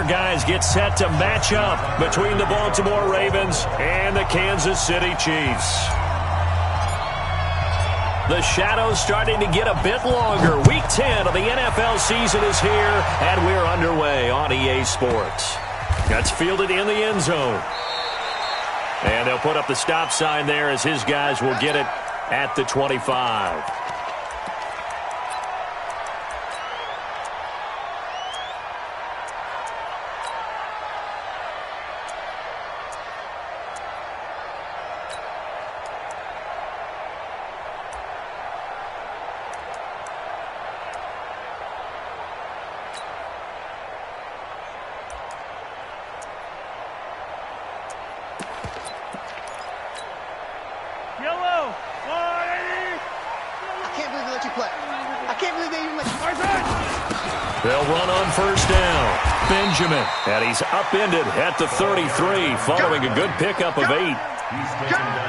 guys get set to match up between the Baltimore Ravens and the Kansas City Chiefs. The shadow's starting to get a bit longer. Week 10 of the NFL season is here, and we're underway on EA Sports. That's fielded in the end zone. And they'll put up the stop sign there as his guys will get it at the 25. They'll run on first down. Benjamin, and he's upended at the 33 following a good pickup of 8.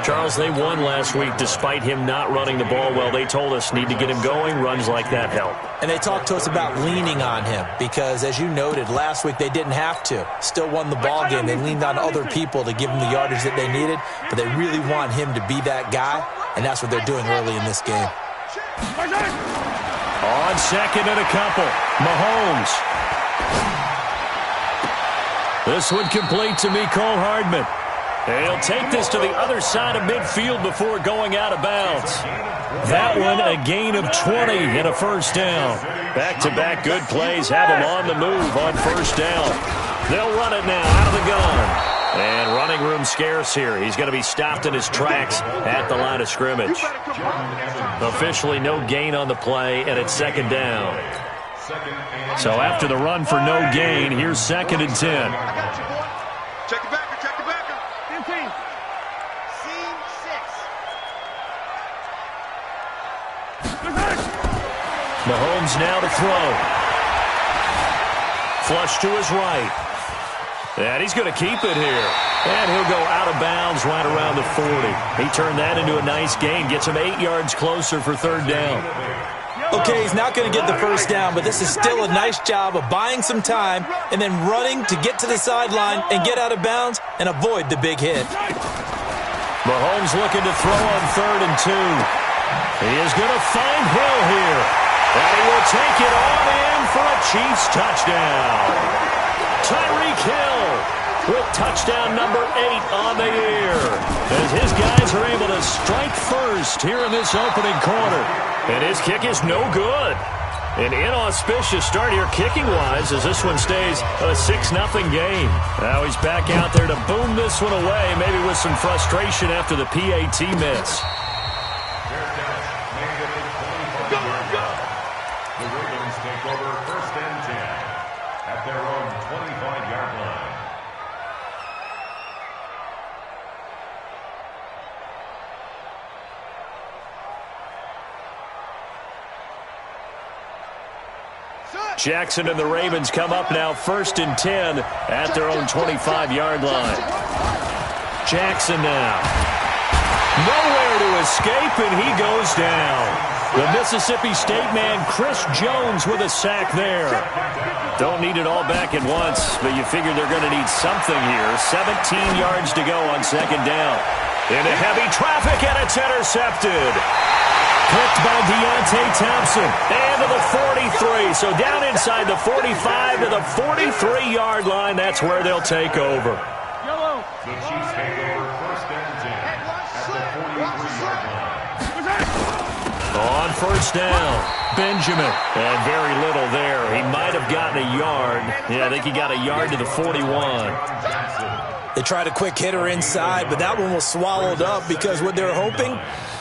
Charles, they won last week despite him not running the ball well. They told us need to get him going. Runs like that help. And they talked to us about leaning on him because, as you noted, last week they didn't have to. Still won the ball game. They leaned on other people to give them the yardage that they needed, but they really want him to be that guy, and that's what they're doing early in this game. On second and a couple, Mahomes. This one complete to Mecole Hardman. He'll take this to the other side of midfield before going out of bounds. That one a gain of 20 and a first down. Back-to-back good plays have him on the move on first down. They'll run it now out of the gun. And running room scarce here. He's going to be stopped in his tracks at the line of scrimmage. Officially no gain on the play, and it's second down. So after the run for no gain, here's second and 10. Check the backer, check the backer. 15. Scene 6. Mahomes now to throw. Flush to his right. And he's going to keep it here. And he'll go out of bounds right around the 40. He turned that into a nice gain. Gets him 8 yards closer for third down. Okay, he's not going to get the first down, but this is still a nice job of buying some time and then running to get to the sideline and get out of bounds and avoid the big hit. Mahomes looking to throw on 3rd and 2. He is going to find Hill here. And he will take it on in for a Chiefs touchdown. Tyreek Hill with touchdown number 8 on the year. As his guys are able to strike first here in this opening quarter. And his kick is no good. An inauspicious start here kicking-wise as this one stays a 6-0 game. Now he's back out there to boom this one away, maybe with some frustration after the PAT miss. The Ravens take over 1st and 10 at their own 25-yard line. Jackson and the Ravens come up now 1st and 10 at their own 25-yard line. Jackson now. Nowhere to escape, and he goes down. The Mississippi State man, Chris Jones, with a sack there. Don't need it all back at once, but you figure they're going to need something here. 17 yards to go on second down. Into heavy traffic, and it's intercepted. Picked by Deontay Thompson. And to the 43. So down inside the 45 to the 43-yard line. That's where they'll take over. The Chiefs take over 1st and 10 at the 43-yard line. On first down, Benjamin. And very little there. He might have gotten a yard. Yeah, I think he got a yard to the 41. They tried a quick hitter inside, but that one was swallowed up because what they're hoping,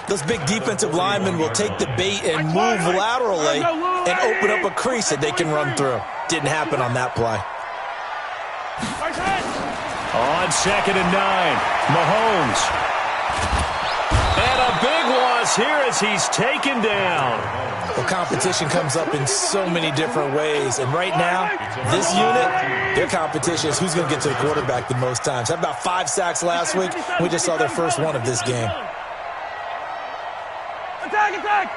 those big defensive linemen will take the bait and move laterally and open up a crease that they can run through. Didn't happen on that play. On second and 9, Mahomes. And a big loss here as he's taken down. Well, competition comes up in so many different ways. And right now, this unit, their competition is who's going to get to the quarterback the most times. Had about 5 sacks last week. We just saw their first one of this game. Attack!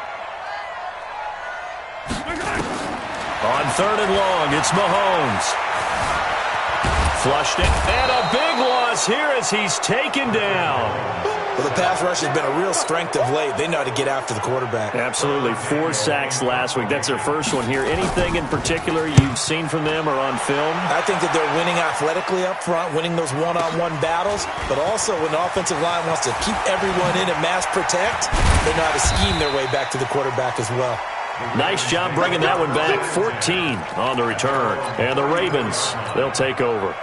On third and long, it's Mahomes. Flushed it. And a big loss here as he's taken down. Well, the pass rush has been a real strength of late. They know how to get after the quarterback. Absolutely. 4 sacks last week. That's their first one here. Anything in particular you've seen from them or on film? I think that they're winning athletically up front, winning those one-on-one battles, but also when the offensive line wants to keep everyone in and mass protect, they know how to scheme their way back to the quarterback as well. Nice job bringing that one back. 14 on the return. And the Ravens, they'll take over.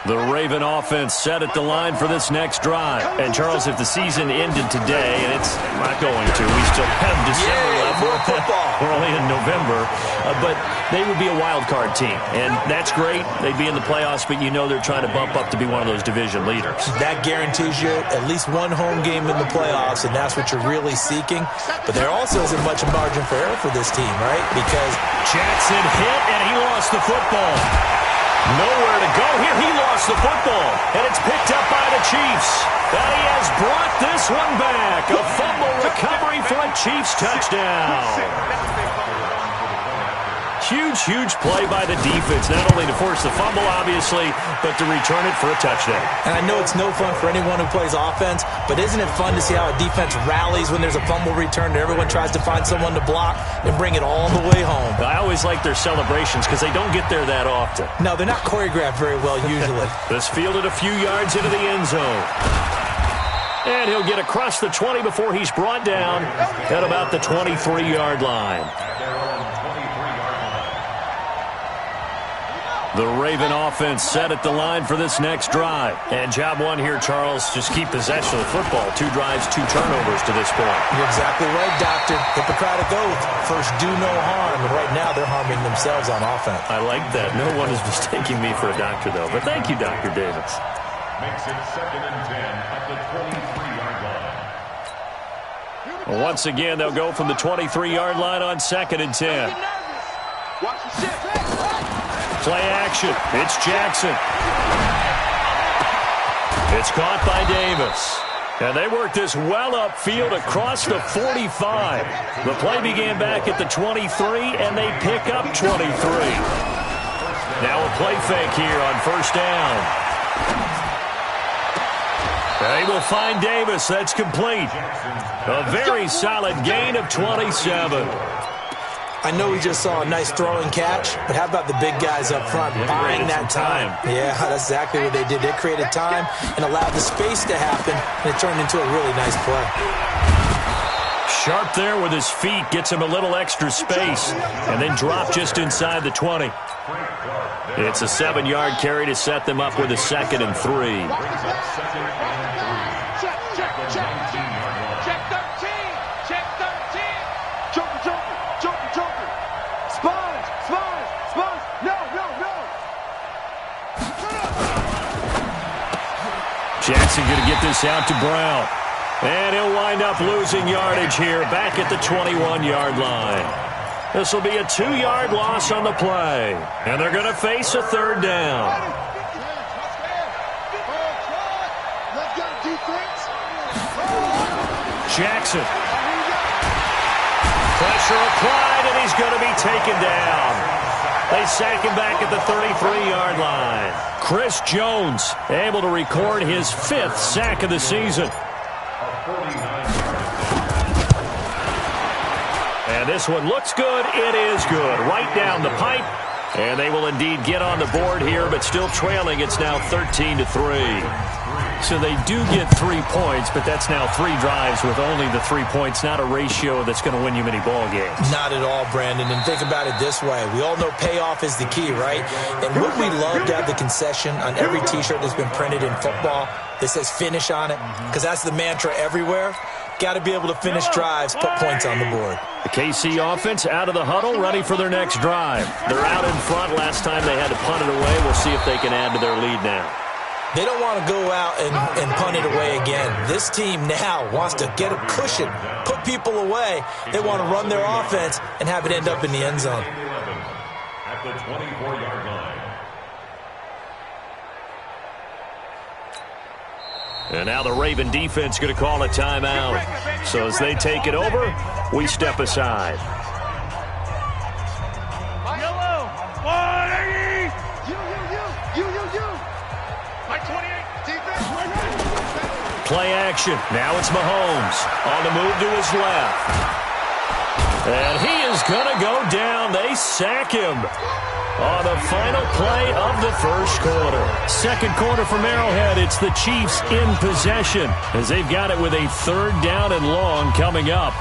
The Raven offense set at the line for this next drive. And, Charles, if the season ended today, and it's not going to, we still have December left. More football. We're only in November. But they would be a wild card team. And that's great. They'd be in the playoffs, but you know they're trying to bump up to be one of those division leaders. That guarantees you at least one home game in the playoffs, and that's what you're really seeking. But there also isn't much margin for error for this team, right? Because Jackson hit, and he lost the football. Nowhere to go here. He lost the football, and it's picked up by the Chiefs. And he has brought this one back. A fumble recovery for a Chiefs touchdown. Huge play by the defense, not only to force the fumble, obviously, but to return it for a touchdown. And I know it's no fun for anyone who plays offense, but isn't it fun to see how a defense rallies when there's a fumble return and everyone tries to find someone to block and bring it all the way home? I always like their celebrations because they don't get there that often. No, they're not choreographed very well usually. This fielded a few yards into the end zone. And he'll get across the 20 before he's brought down at about the 23-yard line. The Raven offense set at the line for this next drive. And job one here, Charles, just keep possession of the football. 2 drives, 2 turnovers to this point. You're exactly right, Doctor. Hippocratic oath. First, do no harm. And right now, they're harming themselves on offense. I like that. No one is mistaking me for a doctor, though. But thank you, Dr. Davis. Makes it 2nd and 10 at the 23-yard line. Once again, they'll go from the 23-yard line on 2nd and 10. Watch the shit. Play action. It's Jackson. It's caught by Davis. And they work this well upfield across the 45. The play began back at the 23, and they pick up 23. Now a play fake here on first down. They will find Davis. That's complete. A very solid gain of 27. I know we just saw a nice throwing catch, but how about the big guys up front buying that time? Yeah, that's exactly what they did. They created time and allowed the space to happen, and it turned into a really nice play. Sharp there with his feet, gets him a little extra space, and then drop just inside the 20. It's a 7-yard carry to set them up with a 2nd and 3. Jackson going to get this out to Brown. And he'll wind up losing yardage here back at the 21-yard line. This will be a 2-yard loss on the play. And they're going to face a 3rd down. Jackson. Pressure applied, and he's going to be taken down. They sack him back at the 33-yard line. Chris Jones able to record his 5th sack of the season. And this one looks good. It is good. Right down the pipe. And they will indeed get on the board here, but still trailing. It's now 13-3. So they do get 3 points, but that's now 3 drives with only the 3 points, not a ratio that's going to win you many ball games. Not at all, Brandon. And think about it this way. We all know payoff is the key, right? And would we love to have the concession on every T-shirt that's been printed in football that says finish on it? Because that's the mantra everywhere. Got to be able to finish drives, put points on the board. The KC offense out of the huddle, ready for their next drive. They're out in front. Last time they had to punt it away. We'll see if they can add to their lead now. They don't want to go out and punt it away again. This team now wants to get a cushion, put people away. They want to run their offense and have it end up in the end zone. At the 24-yard line. And now the Raven defense going to call a timeout. So as they take it over, we step aside. Yellow! 180! play action. Now it's Mahomes on the move to his left. And he is going to go down. They sack him on the final play of the first quarter. Second quarter from Arrowhead. It's the Chiefs in possession as they've got it with a 3rd down and long coming up.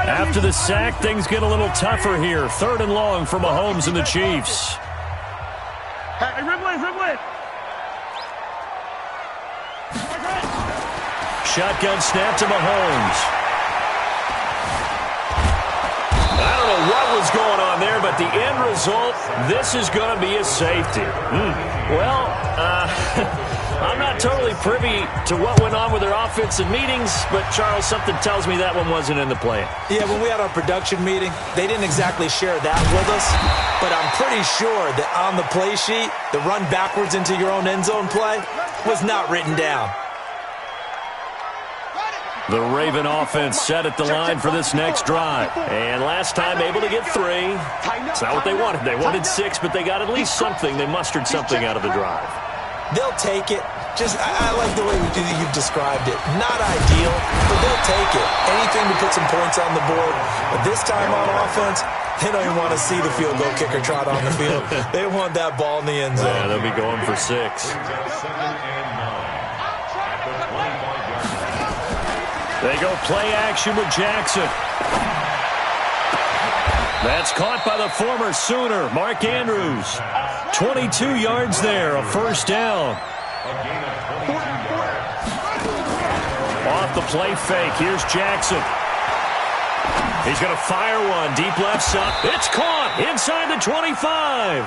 After the sack, things get a little tougher here. 3rd and long for Mahomes and the Chiefs. Hey, Ridley. Shotgun snap to Mahomes. I don't know what was going on there, but the end result, this is going to be a safety. Well, I'm not totally privy to what went on with their offensive meetings, but, Charles, something tells me that one wasn't in the plan. Yeah, when we had our production meeting, they didn't exactly share that with us, but I'm pretty sure that on the play sheet, the run backwards into your own end zone play was not written down. The Raven offense set at the line for this next drive. And last time able to get 3. It's not what they wanted. They wanted 6, but they got at least something. They mustered something out of the drive. They'll take it. I like the way you've described it. Not ideal, but they'll take it. Anything to put some points on the board. But this time on offense, they don't even want to see the field goal kicker trot on the field. They want that ball in the end zone. Yeah, they'll be going for 6. They go play action with Jackson. That's caught by the former Sooner, Mark Andrews. 22 yards there, a 1st down. Off the play fake, here's Jackson. He's going to fire one, deep left side. It's caught inside the 25.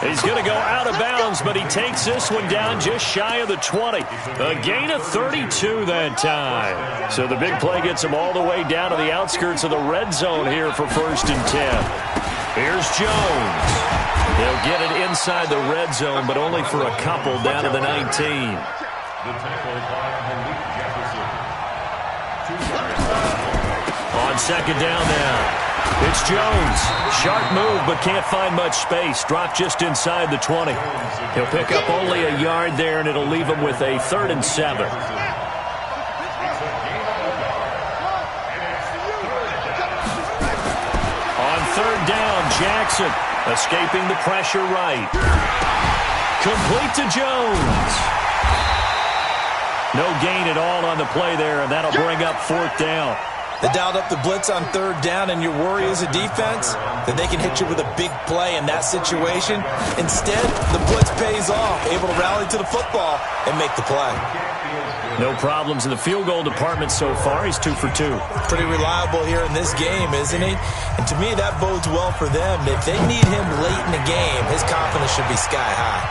He's going to go out of bounds, but he takes this one down just shy of the 20. A gain of 32 that time. So the big play gets him all the way down to the outskirts of the red zone here for 1st and 10. Here's Jones. He'll get it inside the red zone, but only for a couple down to the 19. The tackle by Malik Jefferson. On 2nd down now. It's Jones. Sharp move, but can't find much space. Dropped just inside the 20. He'll pick up only a yard there, and it'll leave him with a 3rd and 7. On 3rd down, Jackson escaping the pressure right. Complete to Jones. No gain at all on the play there, and that'll bring up 4th down. They dialed up the blitz on 3rd down, and your worry as a defense that they can hit you with a big play in that situation. Instead, the blitz pays off, able to rally to the football and make the play. No problems in the field goal department so far. He's 2 for 2. Pretty reliable here in this game, isn't he? And to me, that bodes well for them. If they need him late in the game, his confidence should be sky high.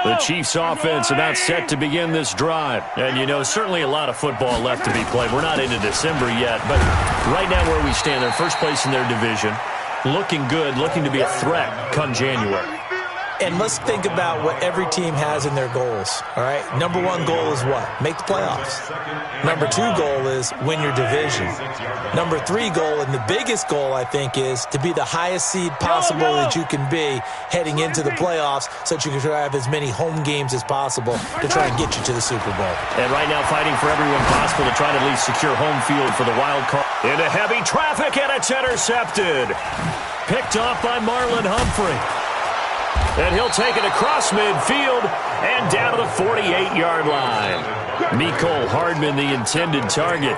The Chiefs offense about set to begin this drive. And, you know, certainly a lot of football left to be played. We're not into December yet, but right now where we stand, they're first place in their division. Looking good, looking to be a threat come January. And let's think about what every team has in their goals, all right? Number 1 goal is what? Make the playoffs. Number 2 goal is win your division. Number 3 goal, and the biggest goal, I think, is to be the highest seed possible that you can be heading into the playoffs so that you can have as many home games as possible to try and get you to the Super Bowl. And right now fighting for everyone possible to try to at least secure home field for the wild card. Into heavy traffic, and it's intercepted. Picked off by Marlon Humphrey. And he'll take it across midfield and down to the 48-yard line. Mecole Hardman, the intended target.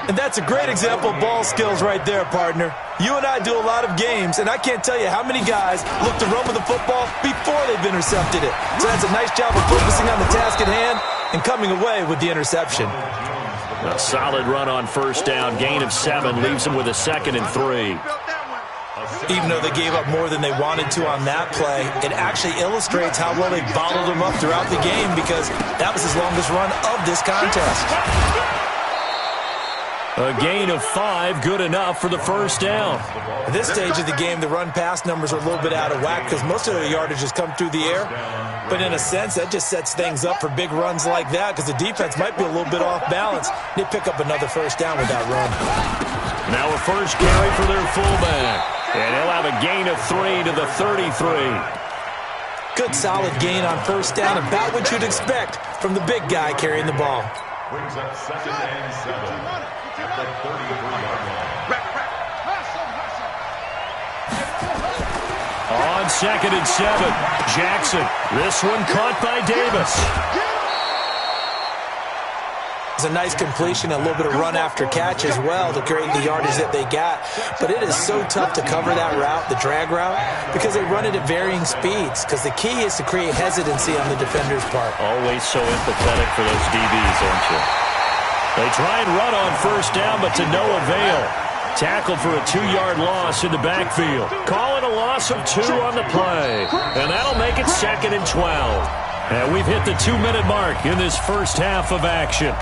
And that's a great example of ball skills right there, partner. You and I do a lot of games, and I can't tell you how many guys look to run with the football before they've intercepted it. So that's a nice job of focusing on the task at hand and coming away with the interception. A solid run on 1st down. Gain of 7 leaves them with a 2nd and 3. Even though they gave up more than they wanted to on that play, it actually illustrates how well they bottled them up throughout the game because that was his longest run of this contest. A gain of 5, good enough for the first down. At this stage of the game, the run-pass numbers are a little bit out of whack because most of the yardage has come through the air. But in a sense, that just sets things up for big runs like that because the defense might be a little bit off balance. They pick up another first down with that run. Now a first carry for their fullback. And he'll have a gain of 3 to the 33. Good solid gain on first down, about what you'd expect from the big guy carrying the ball. Brings up 2nd and 7 at the 33-yard line. On 2nd and 7, Jackson. This one caught by Davis. It's a nice completion, a little bit of run after catch as well to create the yardage that they got. But it is so tough to cover that route, the drag route, because they run it at varying speeds. Because the key is to create hesitancy on the defender's part. Always so empathetic for those DBs, aren't you? They try and run on first down, but to no avail. Tackled for a 2-yard loss in the backfield. Call it a loss of 2 on the play. And that'll make it 2nd and 12. And we've hit the 2-minute mark in this first half of action.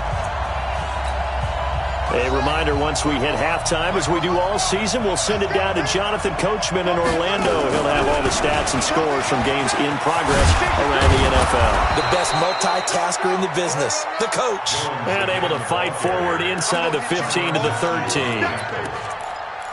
A reminder, once we hit halftime, as we do all season, we'll send it down to Jonathan Coachman in Orlando. He'll have all the stats and scores from games in progress around the NFL. The best multitasker in the business, the coach. And able to fight forward inside the 15 to the 13.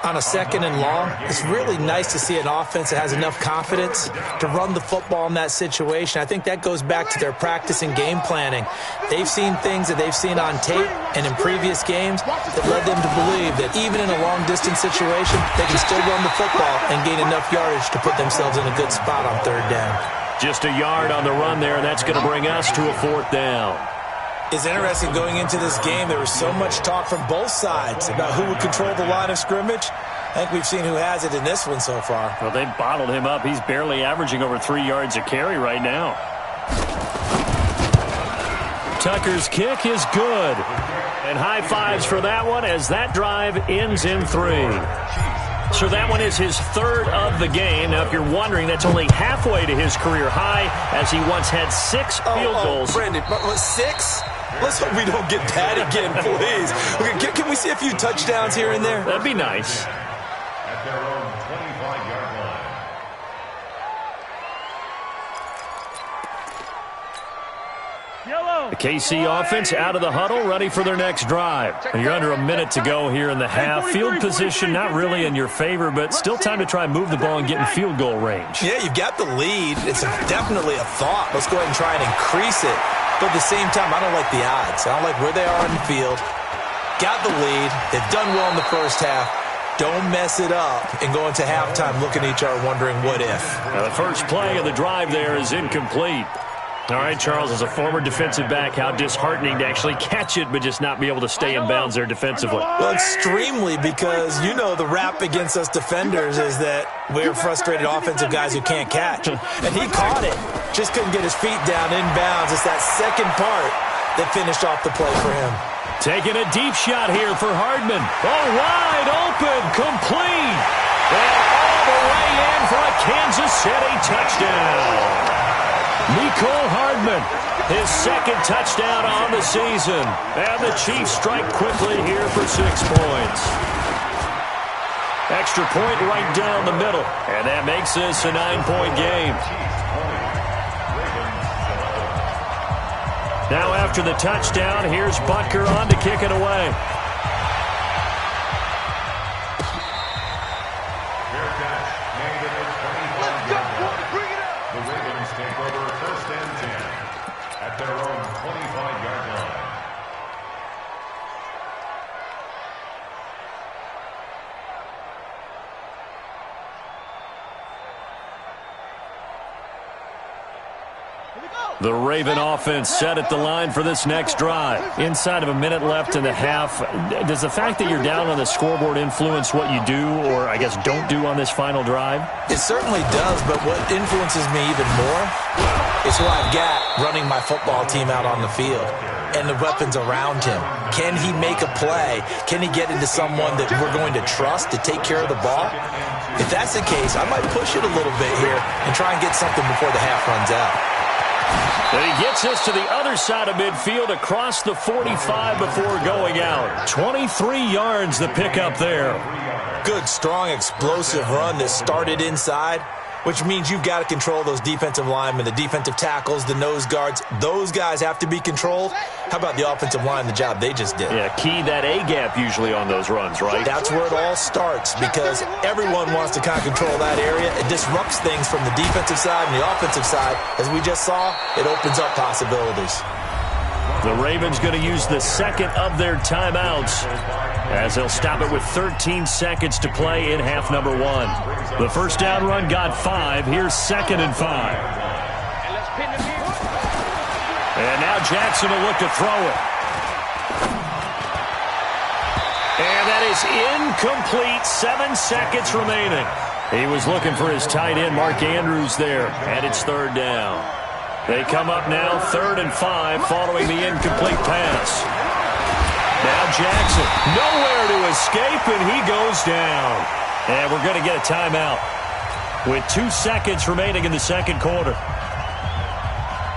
On a 2nd and long, it's really nice to see an offense that has enough confidence to run the football in that situation. I think that goes back to their practice and game planning. They've seen things that they've seen on tape and in previous games that led them to believe that even in a long-distance situation, they can still run the football and gain enough yardage to put themselves in a good spot on 3rd down. Just a yard on the run there, and that's going to bring us to a 4th down. It's interesting going into this game. There was so much talk from both sides about who would control the line of scrimmage. I think we've seen who has it in this one so far. Well, they've bottled him up. He's barely averaging over 3 yards a carry right now. Tucker's kick is good. And high fives for that one as that drive ends in 3. So that one is his 3rd of the game. Now, if you're wondering, that's only halfway to his career high as he once had 6 field goals. Brandon, 6? Let's hope we don't get that again, please. Okay, can we see a few touchdowns here and there? That'd be nice. At their own 25-yard line. The KC offense out of the huddle, ready for their next drive. And you're under a minute to go here in the half. Field position not really in your favor, but still time to try and move the ball and get in field goal range. Yeah, you've got the lead. It's definitely a thought. Let's go ahead and try and increase it. But at the same time, I don't like the odds. I don't like where they are on the field. Got the lead. They've done well in the first half. Don't mess it up and go into halftime looking at each other wondering what if. Now the first play of the drive there is incomplete. All right, Charles, as a former defensive back, how disheartening to actually catch it but just not be able to stay in bounds there defensively. Well, extremely, because you know the rap against us defenders is that we're frustrated offensive guys who can't catch. And he caught it. Just couldn't get his feet down in bounds. It's that second part that finished off the play for him. Taking a deep shot here for Hardman. Oh, wide open, complete. And all the way in for a Kansas City touchdown. Mecole Hardman, his 2nd touchdown on the season. And the Chiefs strike quickly here for 6 points. Extra point right down the middle. And that makes this a 9-point game. Now after the touchdown, here's Butker on to kick it away. Their own 25-yard line. The Raven offense set at the line for this next drive. Inside of a minute left in the half, does the fact that you're down on the scoreboard influence what you do or, I guess, don't do on this final drive? It certainly does, but what influences me even more is who I've got running my football team out on the field and the weapons around him. Can he make a play? Can he get into someone that we're going to trust to take care of the ball? If that's the case, I might push it a little bit here and try and get something before the half runs out. And he gets us to the other side of midfield across the 45 before going out. 23 yards the pickup there. Good, strong, explosive run that started inside, which means you've got to control those defensive linemen, the defensive tackles, the nose guards. Those guys have to be controlled. How about the offensive line, the job they just did? Yeah, key that A-gap usually on those runs, right? That's where it all starts because everyone wants to kind of control that area. It disrupts things from the defensive side and the offensive side. As we just saw, it opens up possibilities. The Ravens going to use the second of their timeouts as they'll stop it with 13 seconds to play in half number 1. The first down run got 5. Here's 2nd and 5. And now Jackson will look to throw it. And that is incomplete. 7 seconds remaining. He was looking for his tight end, Mark Andrews, there. And it's 3rd down. They come up now 3rd and 5 following the incomplete pass. Now Jackson, nowhere to escape, and he goes down. And we're going to get a timeout with 2 seconds remaining in the second quarter.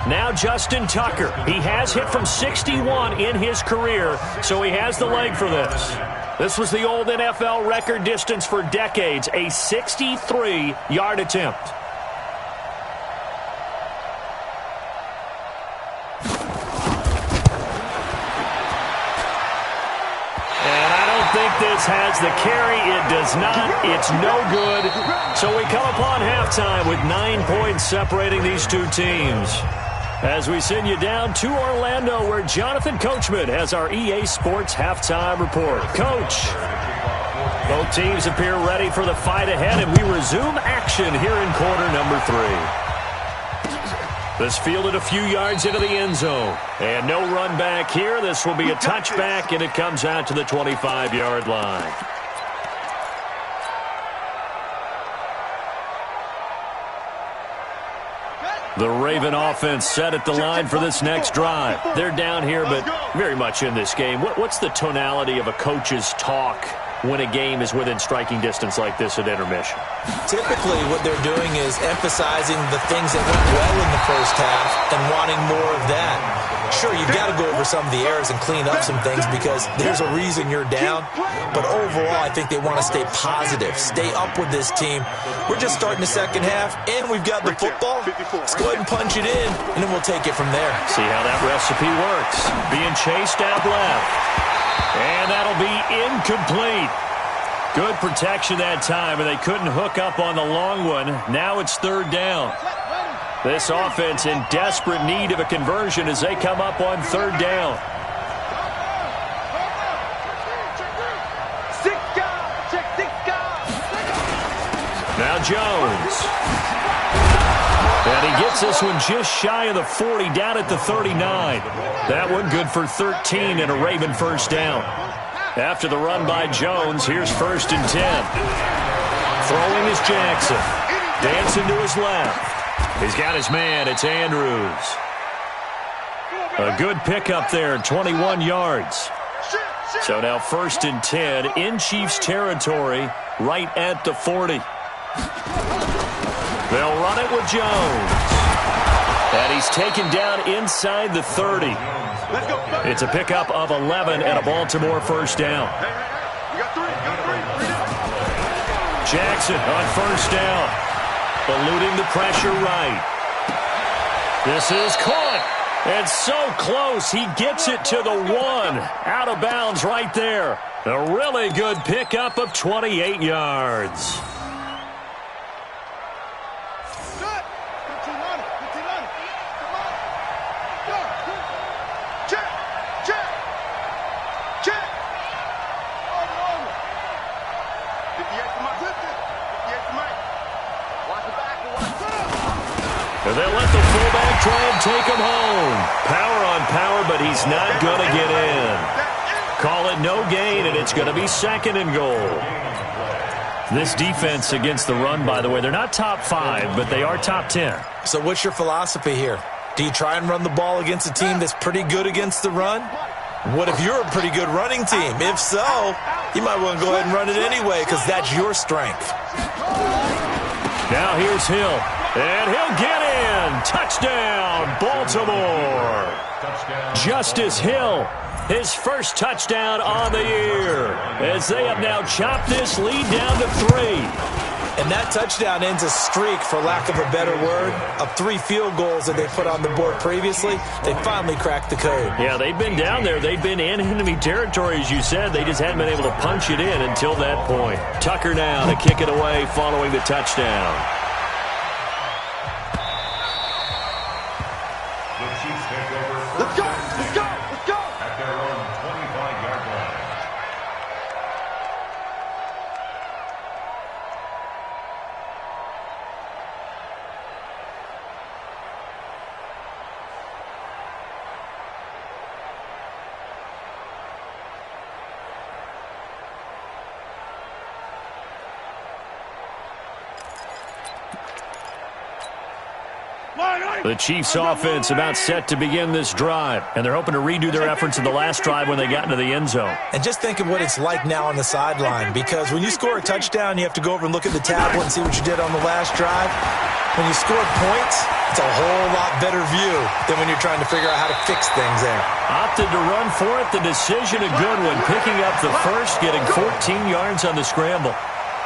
Now Justin Tucker. He has hit from 61 in his career, so he has the leg for this. This was the old NFL record distance for decades, a 63-yard attempt. This has the carry. It does not. It's no good. So we come upon halftime with 9 points separating these two teams. As we send you down to Orlando, where Jonathan Coachman has our EA Sports halftime report. Coach, both teams appear ready for the fight ahead, and we resume action here in quarter number 3. This fielded a few yards into the end zone. And no run back here. This will be a touchback, and it comes out to the 25-yard line. The Raven offense set at the line for this next drive. They're down here, but very much in this game. What's the tonality of a coach's talk when a game is within striking distance like this at intermission? Typically, what they're doing is emphasizing the things that went well in the first half and wanting more of that. Sure, you've got to go over some of the errors and clean up some things because there's a reason you're down. But overall, I think they want to stay positive, stay up with this team. We're just starting the second half, and we've got the football. Let's go ahead and punch it in, and then we'll take it from there. See how that recipe works. Being chased out left. And that'll be incomplete. Good protection that time, and they couldn't hook up on the long one. Now it's 3rd down. This offense in desperate need of a conversion as they come up on 3rd down. Now Jones. And he gets this one just shy of the 40, down at the 39. That one good for 13 and a Raven first down. After the run by Jones, here's 1st and 10. Throwing is Jackson. Dancing to his left. He's got his man. It's Andrews. A good pickup there, 21 yards. So now 1st and 10 in Chiefs territory, right at the 40. They'll run it with Jones. And he's taken down inside the 30. It's a pickup of 11 and a Baltimore first down. Jackson on 1st down. Eluding the pressure right. This is caught. And so close. He gets it to the 1. Out of bounds right there. A really good pickup of 28 yards. And they'll let the fullback try and take him home. Power on power, but he's not going to get in. Call it no gain, and it's going to be 2nd and goal. This defense against the run, by the way, they're not top 5, but they are top 10. So what's your philosophy here? Do you try and run the ball against a team that's pretty good against the run? What if you're a pretty good running team? If so, you might want to go ahead and run it anyway because that's your strength. Now here's Hill. And he'll get in. Touchdown, Baltimore. Justice Hill, his first touchdown on the year, as they have now chopped this lead down to 3. And that touchdown ends a streak, for lack of a better word, of 3 field goals that they put on the board previously. They finally cracked the code. Yeah, they've been down there. They've been in enemy territory, as you said. They just hadn't been able to punch it in until that point. Tucker now to kick it away following the touchdown. Let's go! Let's go! Let's go! At their own 25-yard line. The Chiefs offense about set to begin this drive, and they're hoping to redo their efforts in the last drive when they got into the end zone. And just think of what it's like now on the sideline, because when you score a touchdown, you have to go over and look at the tablet and see what you did on the last drive. When you score points, it's a whole lot better view than when you're trying to figure out how to fix things there. Opted to run for it. The decision a good one, picking up the first, getting 14 yards on the scramble.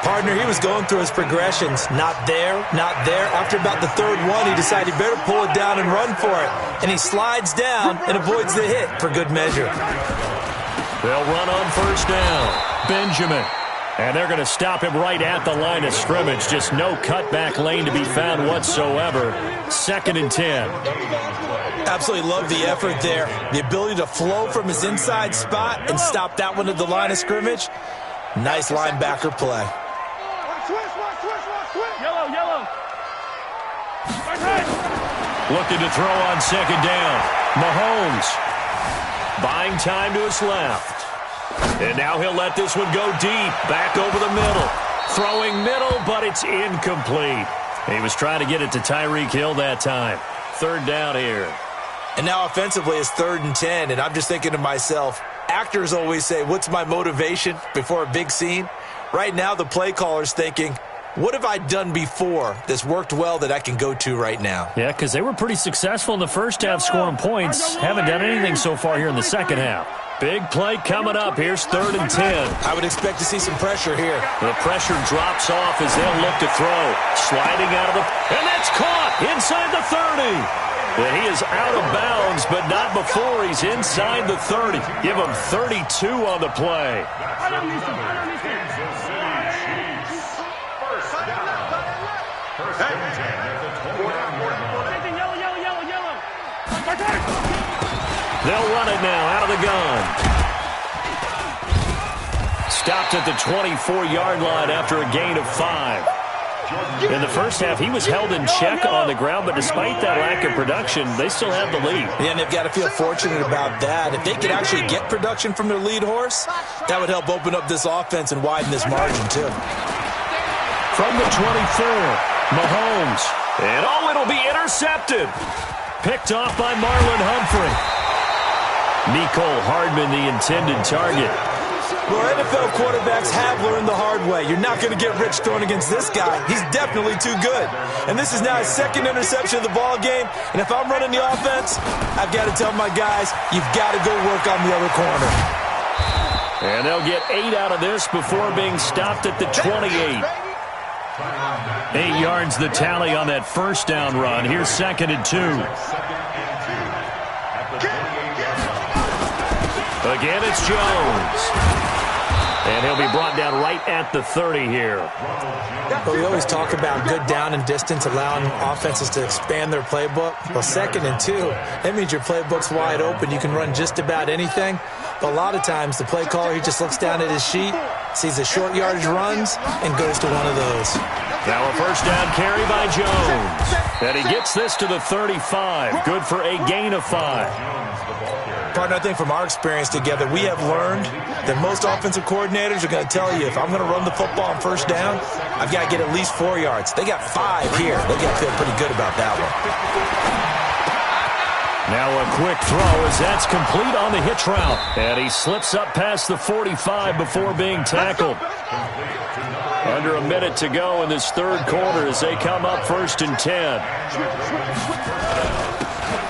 Partner, he was going through his progressions. Not there, not there. After about the third one, he decided he better pull it down and run for it. And he slides down and avoids the hit for good measure. They'll run on first down. Benjamin. And they're going to stop him right at the line of scrimmage. Just no cutback lane to be found whatsoever. 2nd and 10. Absolutely love the effort there. The ability to flow from his inside spot and stop that one at the line of scrimmage. Nice linebacker play. Yellow. Looking to throw on 2nd down. Mahomes buying time to his left. And now he'll let this one go deep. Back over the middle. Throwing middle, but it's incomplete. He was trying to get it to Tyreek Hill that time. 3rd down here. And now offensively it's 3rd and 10. And I'm just thinking to myself, actors always say, what's my motivation before a big scene? Right now the play caller's thinking, what have I done before that's worked well that I can go to right now? Yeah, because they were pretty successful in the first half scoring points. Haven't done anything so far here in the second half. Big play coming up. Here's 3rd and 10. I would expect to see some pressure here. The pressure drops off as they'll look to throw. Sliding out of the... And that's caught inside the 30. And he is out of bounds, but not before he's inside the 30. Give him 32 on the play. They'll run it now out of the gun. Stopped at the 24-yard line after a gain of 5. In the first half, he was held in check on the ground, but despite that lack of production, they still have the lead. Yeah, and they've got to feel fortunate about that. If they could actually get production from their lead horse, that would help open up this offense and widen this margin, too. From the 24, Mahomes. And it'll be intercepted. Picked off by Marlon Humphrey. Mecole Hardman, the intended target. Well, NFL quarterbacks have learned the hard way. You're not going to get rich throwing against this guy. He's definitely too good. And this is now his 2nd interception of the ball game. And if I'm running the offense, I've got to tell my guys, you've got to go work on the other corner. And they'll get 8 out of this before being stopped at the 28. 8 yards the tally on that first down run. Here's 2nd and 2. Again, it's Jones. And he'll be brought down right at the 30 here. But we always talk about good down and distance, allowing offenses to expand their playbook. Well, 2nd and 2, that means your playbook's wide open. You can run just about anything. But a lot of times, the play caller, he just looks down at his sheet, sees the short yardage runs, and goes to one of those. Now a first down carry by Jones. And he gets this to the 35. Good for a gain of 5. Partner, I think from our experience together, we have learned that most offensive coordinators are going to tell you, if I'm going to run the football on first down, I've got to get at least 4 yards. They got 5 here. They got to feel pretty good about that one. Now a quick throw as that's complete on the hitch route. And he slips up past the 45 before being tackled. Under a minute to go in this third quarter as they come up 1st and 10.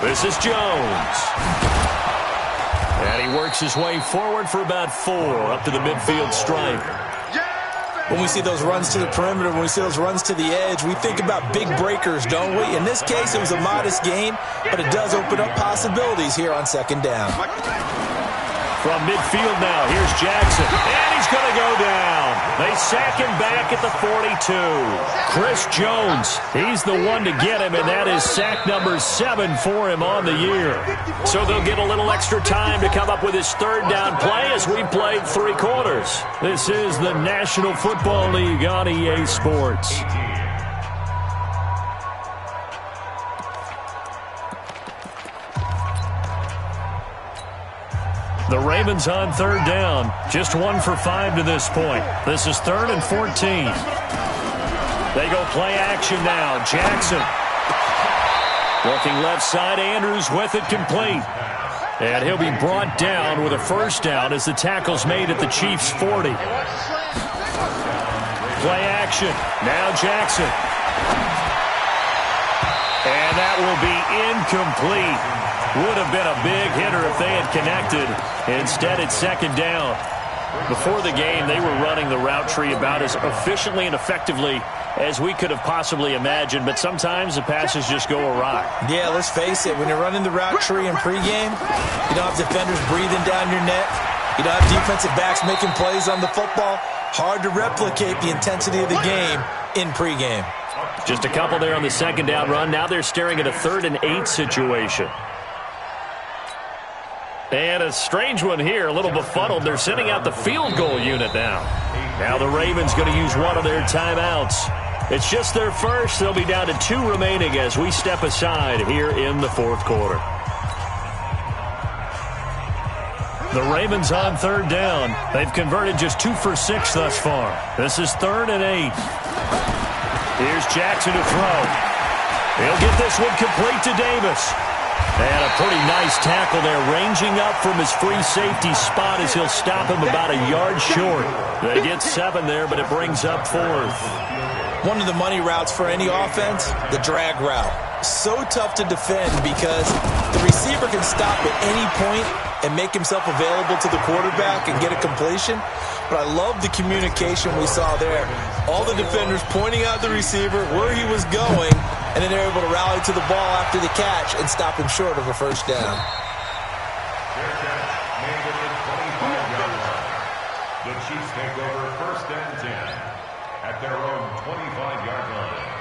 This is Jones. And he works his way forward for about 4 up to the midfield stripe. When we see those runs to the perimeter, when we see those runs to the edge, we think about big breakers, don't we? In this case, it was a modest gain, but it does open up possibilities here on 2nd down. From midfield now, here's Jackson, and he's going to go down. They sack him back at the 42. Chris Jones, he's the one to get him, and that is sack number 7 for him on the year. So they'll get a little extra time to come up with his 3rd down play as we played 3 quarters. This is the National Football League on EA Sports. The Ravens on 3rd down. Just 1 for 5 to this point. This is 3rd and 14. They go play action now. Jackson. Looking left side. Andrews with it complete. And he'll be brought down with a 1st down as the tackle's made at the Chiefs' 40. Play action. Now Jackson. And that will be incomplete. Would have been a big hitter if they had connected. Instead, it's 2nd down. Before the game, they were running the route tree about as efficiently and effectively as we could have possibly imagined, but sometimes the passes just go awry. Yeah, let's face it. When you're running the route tree in pregame, you don't have defenders breathing down your neck. You don't have defensive backs making plays on the football. Hard to replicate the intensity of the game in pregame. Just a couple there on the 2nd down run. Now they're staring at a 3rd and 8 situation. And a strange one here, a little befuddled. They're sending out the field goal unit now. Now the Ravens going to use one of their timeouts. It's just their first. They'll be down to 2 remaining as we step aside here in the 4th quarter. The Ravens on 3rd down. They've converted just 2 for 6 thus far. This is 3rd and 8. Here's Jackson to throw. He'll get this one complete to Davis. And a pretty nice tackle there, ranging up from his free safety spot as he'll stop him about a yard short. They get 7 there, but it brings up 4th. One of the money routes for any offense, the drag route. So tough to defend because the receiver can stop at any point and make himself available to the quarterback and get a completion. But I love the communication we saw there. All the defenders pointing out the receiver, where he was going, and then they're able to rally to the ball after the catch and stop him short of a 1st down. The Chiefs take over 1st and 10 at their own 25-yard line.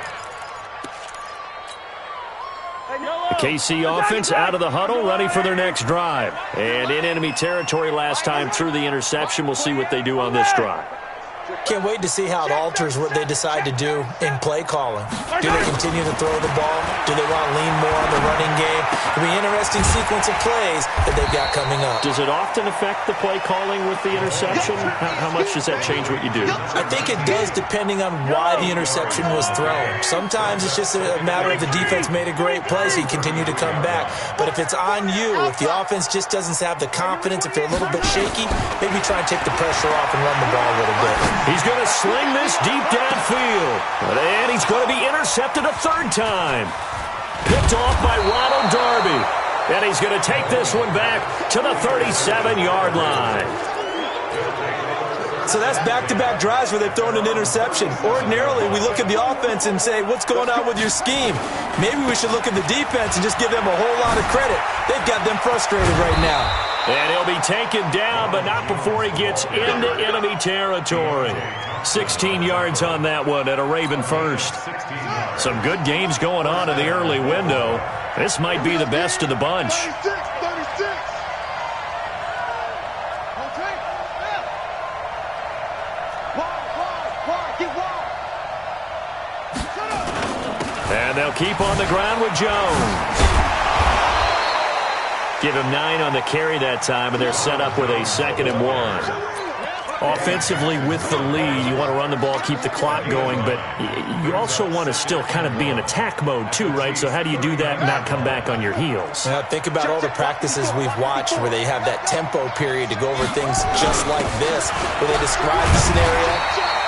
The KC offense out of the huddle, ready for their next drive. And in enemy territory last time through the interception. We'll see what they do on this drive. Can't wait to see how it alters what they decide to do in play calling. Do they continue to throw the ball? Do they want to lean more on the running game? It'll be an interesting sequence of plays that they've got coming up. Does it often affect the play calling with the interception? How much does that change what you do? I think it does depending on why the interception was thrown. Sometimes it's just a matter of the defense made a great play, so you continue to come back. But if it's on you, if the offense just doesn't have the confidence, if they're a little bit shaky, maybe try and take the pressure off and run the ball a little bit. He's going to sling this deep downfield. And he's going to be intercepted a 3rd time. Picked off by Ronald Darby. And he's going to take this one back to the 37-yard line. So that's back-to-back drives where they've thrown an interception. Ordinarily, we look at the offense and say, what's going on with your scheme? Maybe we should look at the defense and just give them a whole lot of credit. They've got them frustrated right now. And he'll be taken down, but not before he gets into enemy territory. 16 yards on that one at a Raven 1st. Some good games going on in the early window. This might be the best of the bunch. 36. And they'll keep on the ground with Jones. Give him 9 on the carry that time, and they're set up with a 2nd and 1. Offensively with the lead, you want to run the ball, keep the clock going, but you also want to still kind of be in attack mode too, right? So how do you do that and not come back on your heels? Think about all the practices we've watched where they have that tempo period to go over things just like this, where they describe the scenario,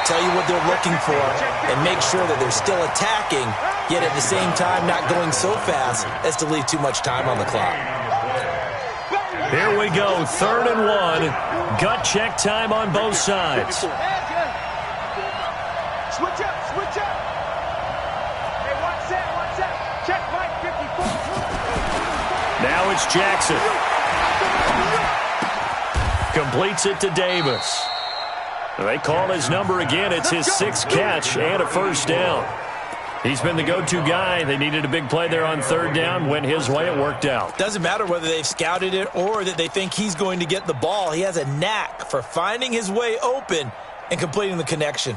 tell you what they're looking for, and make sure that they're still attacking, yet at the same time not going so fast as to leave too much time on the clock. Here we go, 3rd and 1. Gut check time on both sides. Switch up, switch up. Hey, one set. Check Mike 54. Now it's Jackson. Completes it to Davis. They call his number again. It's his 6th catch and a first down. He's been the go-to guy. They needed a big play there on 3rd down. Went his way. It worked out. Doesn't matter whether they've scouted it or that they think he's going to get the ball. He has a knack for finding his way open and completing the connection.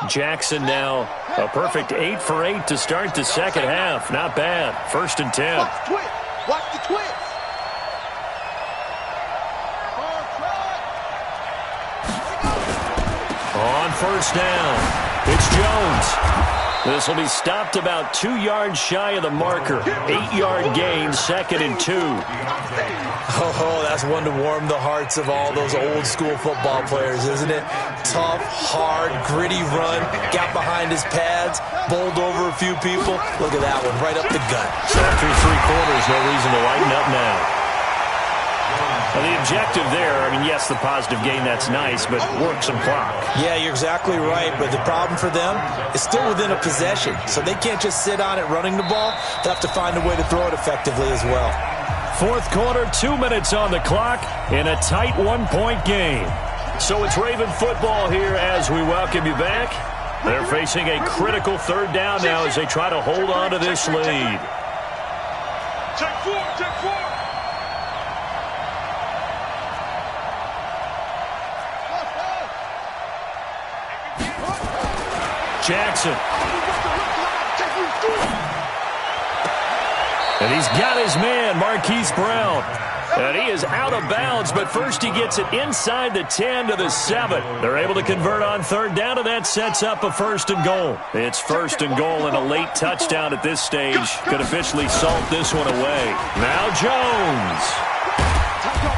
Jackson now a perfect 8 for 8 to start the second half. Not bad. 1st and 10. Watch the twist. On 1st down, it's Jones. This will be stopped about 2 yards shy of the marker. 8-yard gain, 2nd and 2. Oh, that's one to warm the hearts of all those old-school football players, isn't it? Tough, hard, gritty run, got behind his pads, bowled over a few people. Look at that one, right up the gut. So after 3 quarters, no reason to lighten up now. Well, the objective there, I mean, yes, the positive gain, that's nice, but work some clock. Yeah, you're exactly right, but the problem for them is still within a possession, so they can't just sit on it running the ball. They'll have to find a way to throw it effectively as well. 4th quarter, 2 minutes on the clock in a tight 1-point game. So it's Raven football here as we welcome you back. They're facing a critical 3rd down now as they try to hold on to this lead. Check 4. Jackson. And he's got his man, Marquise Brown. And he is out of bounds, but first he gets it inside the 10 to the 7. They're able to convert on 3rd down, and that sets up a 1st and goal. It's 1st and goal and a late touchdown at this stage. Could officially salt this one away. Now Jones.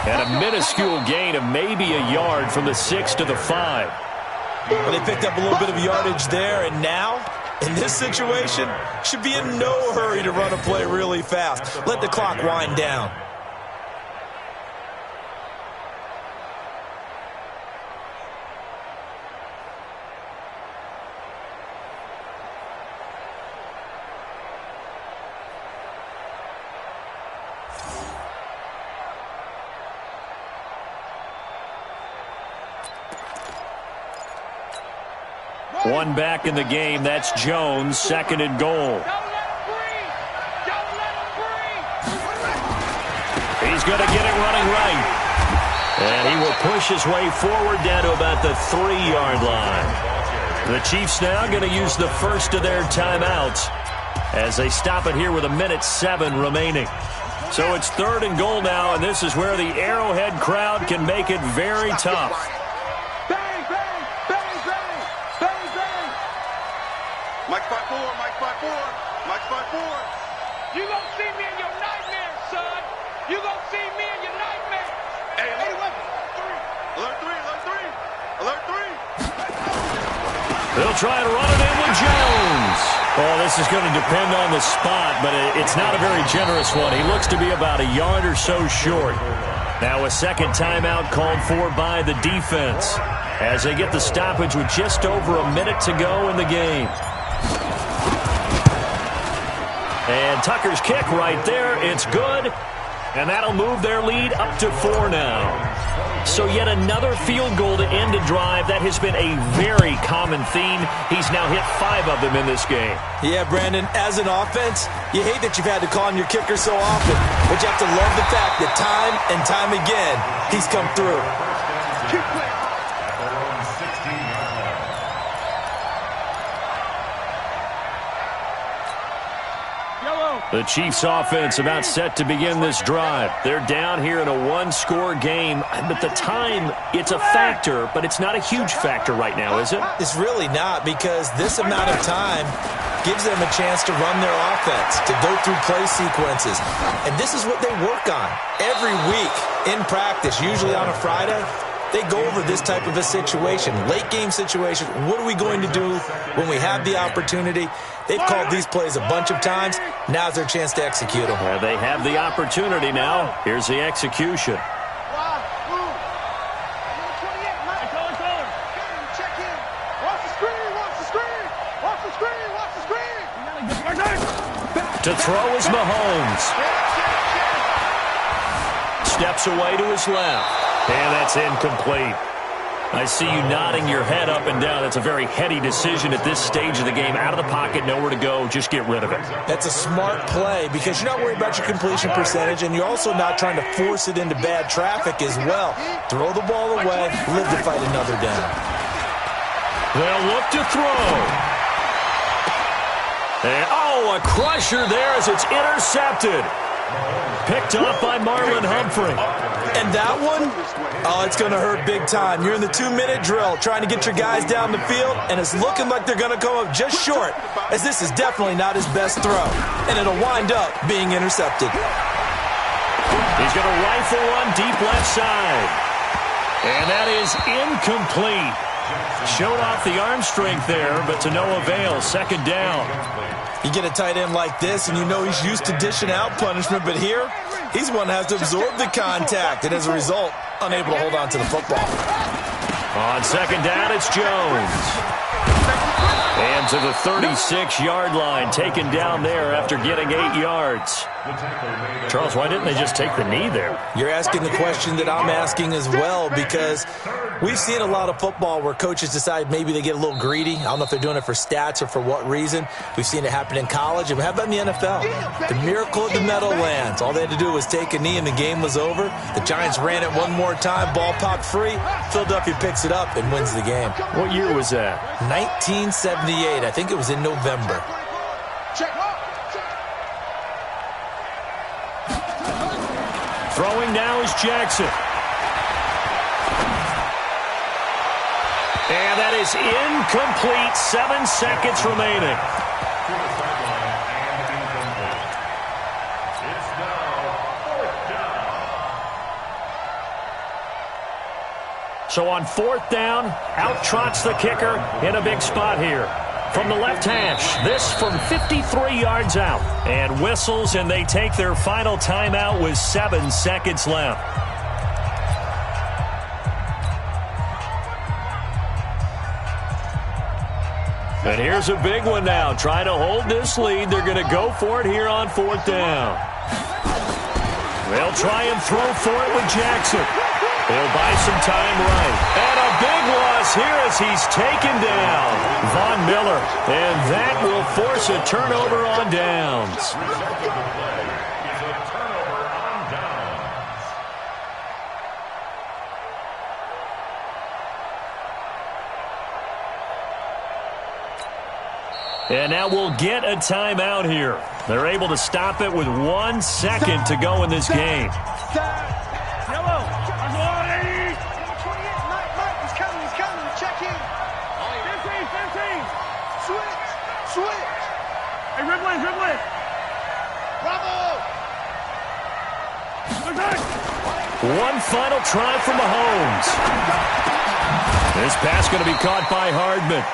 And a minuscule gain of maybe a yard from the 6 to the 5. Well, they picked up a little bit of yardage there, and now, in this situation, should be in no hurry to run a play really fast. Let the clock wind down. One back in the game. That's Jones. 2nd and goal. He's going to get it running right. And he will push his way forward down to about the 3-yard line. The Chiefs now going to use the first of their timeouts as they stop it here with 1:07 remaining. So it's 3rd and goal now, and this is where the Arrowhead crowd can make it very tough. Mike 5-4, Mike 5-4, Mike 5-4. You gonna see me in your nightmares, son. You gonna see me in your nightmares. Hey, alert 3, alert 3. They'll try to run it in with Jones. Well, this is going to depend on the spot, but it's not a very generous one. He looks to be about a yard or so short. Now a 2nd timeout called for by the defense as they get the stoppage with just over a minute to go in the game. And Tucker's kick right there. It's good. And that'll move their lead up to 4 now. So yet another field goal to end a drive. That has been a very common theme. He's now hit 5 of them in this game. Yeah, Brandon, as an offense, you hate that you've had to call on your kicker so often. But you have to love the fact that time and time again, he's come through. The Chiefs offense about set to begin this drive. They're down here in a 1-score game, but the time, it's a factor, but it's not a huge factor right now, is it? It's really not, because this amount of time gives them a chance to run their offense, to go through play sequences. And this is what they work on every week in practice, usually on a Friday. they go over this type of a situation, late game situation. What are we going to do when we have the opportunity? They've called these plays a bunch of times. Now's their chance to execute them. Well, they have the opportunity now. Here's the execution. To throw is Mahomes. Steps away to his left. And that's incomplete. I see you nodding your head up and down. That's a very heady decision at this stage of the game. Out of the pocket, nowhere to go. Just get rid of it. That's a smart play because you're not worried about your completion percentage, and you're also not trying to force it into bad traffic as well. Throw the ball away, live to fight another down. They'll look to throw. And, a crusher there as it's intercepted. Picked off by Marlon Humphrey. And that one, it's going to hurt big time. You're in the 2-minute drill trying to get your guys down the field, and it's looking like they're going to come up just short, as this is definitely not his best throw. And it'll wind up being intercepted. He's going to rifle one deep left side. And that is incomplete. Showed off the arm strength there, but to no avail. Second down. You get a tight end like this, and you know he's used to dishing out punishment, but here, he's the one that has to absorb the contact, and as a result, unable to hold on to the football. On second down, it's Jones. And to the 36-yard line, taken down there after getting 8 yards. Charles, why didn't they just take the knee there? You're asking the question that I'm asking as well, because we've seen a lot of football where coaches decide maybe they get a little greedy. I don't know if they're doing it for stats or for what reason. We've seen it happen in college, and we have that in the NFL. The miracle of the Meadowlands. All they had to do was take a knee, and the game was over. The Giants ran it one more time. Ball popped free. Philadelphia picks it up and wins the game. What year was that? 1978. I think it was in November. Throwing now is Jackson. And that is incomplete. 7 seconds remaining. So on 4th down, out trots the kicker in a big spot here. From the left hash, this from 53 yards out. And whistles, and they take their final timeout with 7 seconds left. And here's a big one now. Trying to hold this lead. They're going to go for it here on 4th down. They'll try and throw for it with Jackson. He'll buy some time right. And a big loss here as he's taken down. Von Miller. And that will force a turnover on downs. And now we'll get a timeout here. They're able to stop it with 1 second to go in this game. One final try from Mahomes. This pass going to be caught by Hardman.